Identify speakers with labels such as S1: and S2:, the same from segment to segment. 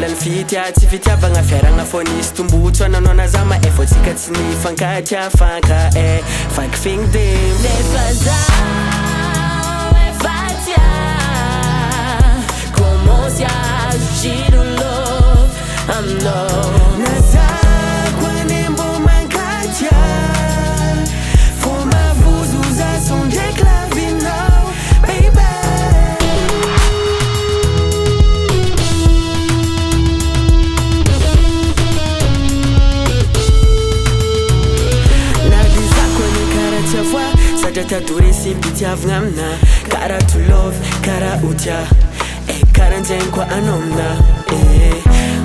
S1: Lalany fitya tsy fitiavagna fiaragna fô nisy tombotso ananona za ma fô tsika tsy nifankatya fanka Vaky figny dim
S2: Nefa zaho efa tia Commence a giro love aminao
S1: Nazako ane mbô mankatya Fô mavozo za so ndraiky lavinao baby Sadra tadore sy mpitiavagna amina Kara to love, kara utya Karanjegny koa anao amina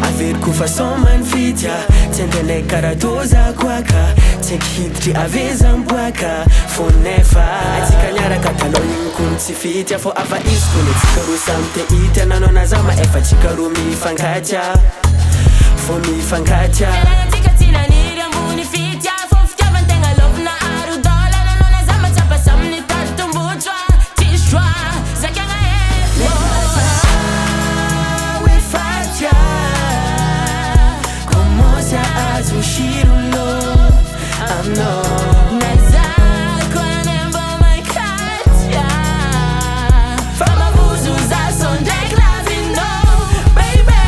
S1: Averiko façon manfitya Tsy antenay kara toza koaka Tsy eky hiditry aveza mboaka Fô nefa Atsika niaraka talô igny kono tsy fitya Fô ava izy kono tsika ro samy te itya Nanao na za ma efa tsika ro mifankatya Fô mifankatya
S2: Tsika tsy naniry ambony fitya Fô fitiavan-tegna love na aro dôla Nanao na za matsapa saminy tady tombotso Tsy choix zakagna
S1: Commence a azo giro love aminao
S2: Nazako ane mbô mankatya Fa mavozo za so ndraiky lavinao baby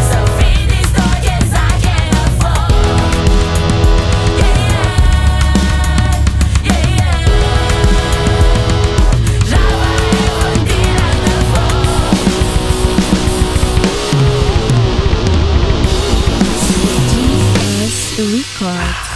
S2: Safidy stoke zakegna fô
S3: Record.